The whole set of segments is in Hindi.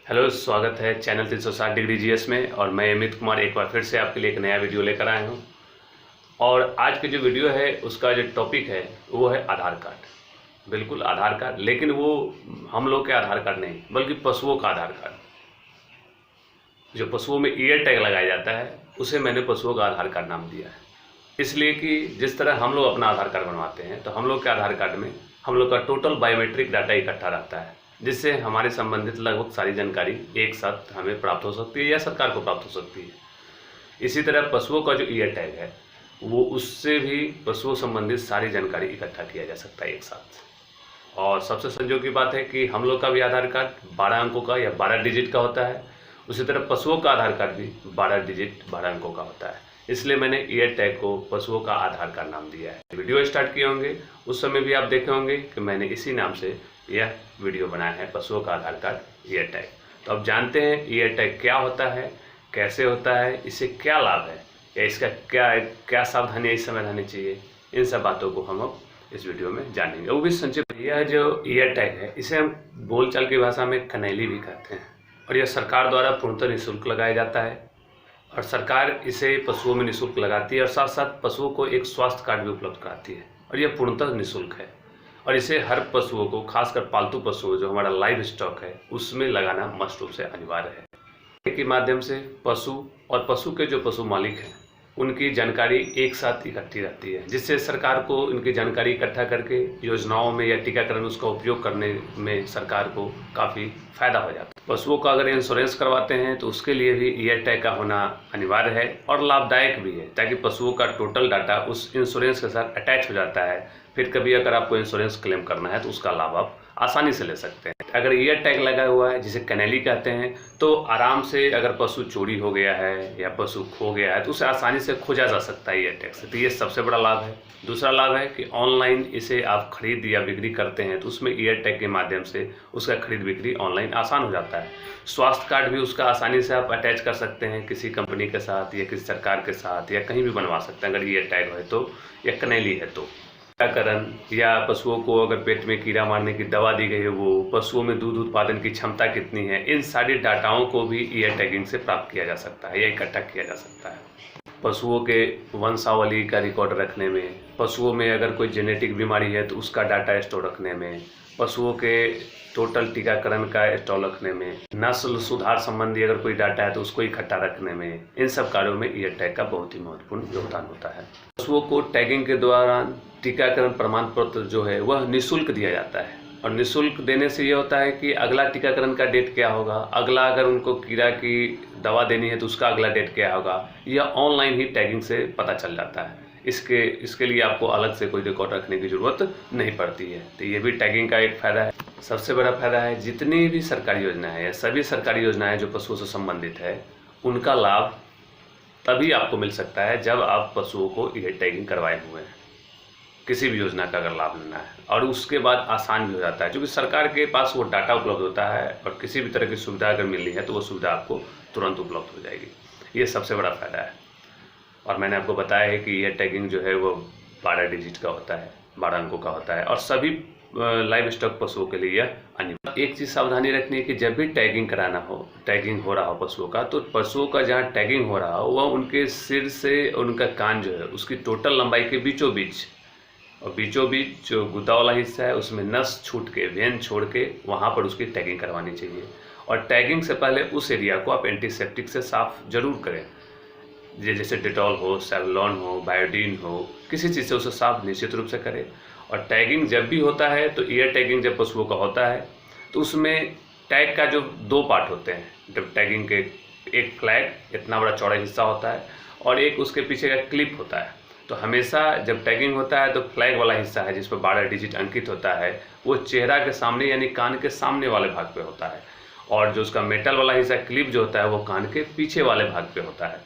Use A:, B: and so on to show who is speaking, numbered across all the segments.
A: हेलो, स्वागत है चैनल 360 डिग्री जीएस में। और मैं अमित कुमार एक बार फिर से आपके लिए एक नया वीडियो लेकर आया हूं। और आज की जो वीडियो है उसका जो टॉपिक है वो है आधार कार्ड। बिल्कुल आधार कार्ड, लेकिन वो हम लोग के आधार कार्ड नहीं बल्कि पशुओं का आधार कार्ड। जो पशुओं में ईयर टैग लगाया जाता है उसे मैंने पशुओं का आधार कार्ड नाम दिया है। इसलिए कि जिस तरह हम लोग अपना आधार कार्ड बनवाते हैं तो हम लोग के आधार कार्ड में हम लोग का टोटल बायोमेट्रिक डाटा इकट्ठा रहता है, जिससे हमारे संबंधित लगभग सारी जानकारी एक साथ हमें प्राप्त हो सकती है या सरकार को प्राप्त हो सकती है। इसी तरह पशुओं का जो ईयर टैग है वो उससे भी पशुओं संबंधित सारी जानकारी इकट्ठा किया जा सकता है एक साथ। और सबसे संजोग की बात है कि हम लोग का भी आधार कार्ड 12 अंकों का या 12 डिजिट का होता है। उसी तरह पशुओं का आधार कार्ड भी 12 डिजिट 12 अंकों का होता है। इसलिए मैंने ईयर टैग को पशुओं का आधार कार्ड नाम दिया है। वीडियो स्टार्ट किए होंगे उस समय भी आप देखे होंगे कि मैंने इसी नाम से यह वीडियो बनाया है, पशुओं का आधार कार्ड ईयर टैग। तो अब जानते हैं ईयर टैग क्या होता है, कैसे होता है, इससे क्या लाभ है या इसका क्या सावधानियाँ इस समय रहनी चाहिए, इन सब बातों को हम अब इस वीडियो में जानेंगे। वो भी संक्षिप्त। यह जो ईयर टैग है इसे हम बोलचाल की भाषा में कनैली भी कहते हैं और यह सरकार द्वारा पूर्णतः निःशुल्क लगाया जाता है। और सरकार इसे पशुओं में निःशुल्क लगाती है और साथ साथ पशुओं को एक स्वास्थ्य कार्ड भी उपलब्ध कराती है और यह पूर्णतः निःशुल्क है। और इसे हर पशुओं को, खासकर पालतू पशुओं जो हमारा लाइव स्टॉक है, उसमें लगाना मस्ट रूप से अनिवार्य है। के माध्यम से पशु और पशु के जो पशु मालिक हैं उनकी जानकारी एक साथ इकट्ठी रहती है, जिससे सरकार को इनकी जानकारी इकट्ठा करके योजनाओं में या टीकाकरण उसका उपयोग करने में सरकार को काफ़ी फायदा हो जाता है। पशुओं का अगर इंश्योरेंस करवाते हैं तो उसके लिए भी ईयर टैग का होना अनिवार्य है और लाभदायक भी है, ताकि पशुओं का टोटल डाटा उस इंश्योरेंस के साथ अटैच हो जाता है। फिर कभी अगर आपको इंश्योरेंस क्लेम करना है तो उसका लाभ आप आसानी से ले सकते हैं। अगर ईयर टैग लगा हुआ है, जिसे कनैली कहते हैं, तो आराम से अगर पशु चोरी हो गया है या पशु खो गया है तो उसे आसानी से खोजा जा सकता है ईयर टैग से। तो ये सबसे बड़ा लाभ है। दूसरा लाभ है कि ऑनलाइन इसे आप खरीद या बिक्री करते हैं तो उसमें ईयर टैग के माध्यम से उसका खरीद बिक्री ऑनलाइन आसान हो जाता है। स्वास्थ्य कार्ड भी उसका आसानी से आप अटैच कर सकते हैं किसी कंपनी के साथ या किसी सरकार के साथ, या कहीं भी बनवा सकते हैं अगर ईयर टैग है तो, या कनैली है तो। टीकाकरण या पशुओं को अगर पेट में कीड़ा मारने की दवा दी गई है, वो पशुओं में दूध उत्पादन की क्षमता कितनी है, इन सारी डाटाओं को भी ईयर टैगिंग से प्राप्त किया जा सकता है या इकट्ठा किया जा सकता है। पशुओं के वंशावली का रिकॉर्ड रखने में, पशुओं में अगर कोई जेनेटिक बीमारी है तो उसका डाटा स्टोर रखने में, पशुओं के टोटल टीकाकरण का स्टॉक रखने में, नस्ल सुधार संबंधी अगर कोई डाटा है तो उसको इकट्ठा रखने में, इन सब कार्यों में ईयर टैग का बहुत ही महत्वपूर्ण योगदान होता है। पशुओं को टैगिंग के दौरान टीकाकरण प्रमाण पत्र जो है वह निःशुल्क दिया जाता है। और निःशुल्क देने से ये होता है कि अगला टीकाकरण का डेट क्या होगा, अगला अगर उनको कीड़ा की दवा देनी है तो उसका अगला डेट क्या होगा, यह ऑनलाइन ही टैगिंग से पता चल जाता है। इसके लिए आपको अलग से कोई रिकॉर्ड रखने की ज़रूरत नहीं पड़ती है। तो ये भी टैगिंग का एक फ़ायदा है। सबसे बड़ा फायदा है, जितनी भी सरकारी योजना है या सभी सरकारी योजनाएं जो पशुओं से संबंधित है, उनका लाभ तभी आपको मिल सकता है जब आप पशुओं को ईयर टैगिंग करवाए हुए हैं। किसी भी योजना का अगर लाभ लेना है, और उसके बाद आसान भी हो जाता है क्योंकि सरकार के पास वो डाटा उपलब्ध होता है और किसी भी तरह की सुविधा अगर मिलनी है तो वो सुविधा आपको तुरंत उपलब्ध हो जाएगी। ये सबसे बड़ा फायदा है। और मैंने आपको बताया है कि ईयर टैगिंग जो है वो 12 डिजिट का होता है, 12 अंकों का होता है और सभी लाइव स्टॉक पशुओं के लिए यह अनिवार्य। एक चीज़ सावधानी रखनी है कि जब भी टैगिंग कराना हो, टैगिंग हो रहा हो पशुओं का, तो पशुओं का जहाँ टैगिंग हो रहा हो वह उनके सिर से उनका कान जो है उसकी टोटल लंबाई के बीचों बीच, और बीचों बीच जो गुद्दा वाला हिस्सा है उसमें नस छूट के, वेन छोड़ के वहाँ पर उसकी टैगिंग करवानी चाहिए। और टैगिंग से पहले उस एरिया को आप एंटीसेप्टिक से साफ जरूर करें, जैसे डेटॉल हो, सेवलॉन हो, बायोडीन हो, किसी चीज़ से उसे साफ निश्चित रूप से करें। और टैगिंग जब भी होता है तो ईयर टैगिंग जब पशुओं का होता है तो उसमें टैग का जो 2 पार्ट होते हैं, जब टैगिंग के एक फ्लैग इतना बड़ा चौड़ा हिस्सा होता है और एक उसके पीछे का क्लिप होता है। तो हमेशा जब टैगिंग होता है तो फ्लैग वाला हिस्सा है जिस पर 12 डिजिट अंकित होता है वो चेहरा के सामने यानी कान के सामने वाले भाग पे होता है, और जो उसका मेटल वाला हिस्सा क्लिप जो होता है वो कान के पीछे वाले भाग पे होता है।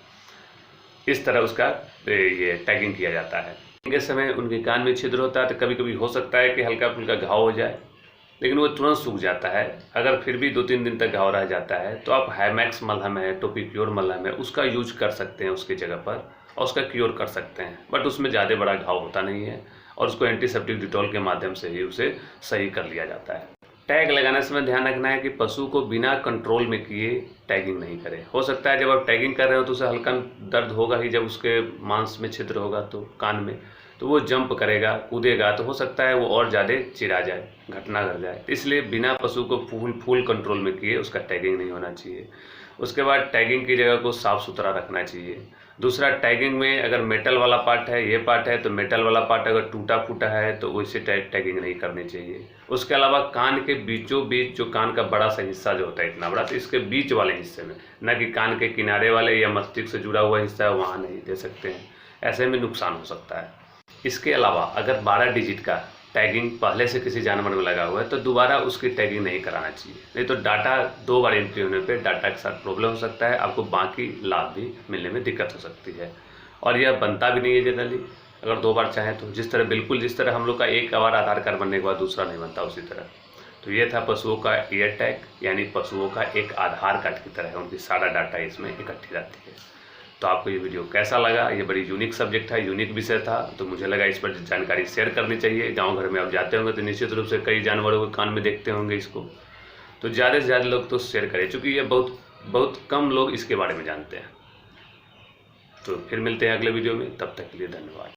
A: इस तरह उसका ये टैगिंग किया जाता है। के समय उनके कान में छिद्र होता है तो कभी कभी हो सकता है कि हल्का फुल्का घाव हो जाए, लेकिन वो तुरंत सूख जाता है। अगर फिर भी 2-3 दिन तक घाव रह जाता है तो आप हाइमैक्स मलहम है, टोपीक्योर मलहम है, उसका यूज कर सकते हैं उसकी जगह पर और उसका क्योर कर सकते हैं। बट उसमें ज़्यादा बड़ा घाव होता नहीं है और उसको एंटीसेप्टिक डिटॉल के माध्यम से ही उसे सही कर लिया जाता है। टैग लगाने समय ध्यान रखना है कि पशु को बिना कंट्रोल में किए टैगिंग नहीं करें। हो सकता है जब आप टैगिंग कर रहे हो तो उसे हल्का दर्द होगा ही, जब उसके मांस में छिद्र होगा तो कान में, तो वो जंप करेगा, कूदेगा, तो हो सकता है वो और ज़्यादा चिढ़ा जाए, घटना घट जाए। इसलिए बिना पशु को फुल कंट्रोल में किए उसका टैगिंग नहीं होना चाहिए। उसके बाद टैगिंग की जगह को साफ़ सुथरा रखना चाहिए। दूसरा, टैगिंग में अगर मेटल वाला पार्ट है, ये पार्ट है, तो मेटल वाला पार्ट अगर टूटा फूटा है तो वैसे टैगिंग नहीं करनी चाहिए। उसके अलावा कान के बीचों बीच जो कान का बड़ा सा हिस्सा जो होता है इतना बड़ा, तो इसके बीच वाले हिस्से में, न कि कान के किनारे वाले या मस्तिष्क से जुड़ा हुआ हिस्सा है वहाँ नहीं दे सकते हैं, ऐसे में नुकसान हो सकता है। इसके अलावा अगर 12 डिजिट का टैगिंग पहले से किसी जानवर में लगा हुआ है तो दोबारा उसकी टैगिंग नहीं कराना चाहिए, नहीं तो डाटा 2 बार एंट्री होने पे डाटा के साथ प्रॉब्लम हो सकता है, आपको बाकी लाभ भी मिलने में दिक्कत हो सकती है। और यह बनता भी नहीं है जनरली, अगर 2 बार चाहें तो। जिस तरह हम लोग का एक बार आधार कार्ड बनने के बाद दूसरा नहीं बनता, उसी तरह। तो ये था पशुओं का ईयर टैग, यानी पशुओं का एक आधार कार्ड की तरह है, उनकी सारा डाटा इसमें इकट्ठी रहती है। तो आपको ये वीडियो कैसा लगा? ये बड़ी यूनिक सब्जेक्ट था, यूनिक विषय था, तो मुझे लगा इस पर जानकारी शेयर करनी चाहिए। गांव घर में आप जाते होंगे तो निश्चित रूप से कई जानवरों के कान में देखते होंगे इसको, तो ज़्यादा से ज़्यादा लोग तो शेयर करें, क्योंकि ये बहुत कम लोग इसके बारे में जानते हैं। तो फिर मिलते हैं अगले वीडियो में, तब तक के लिए धन्यवाद।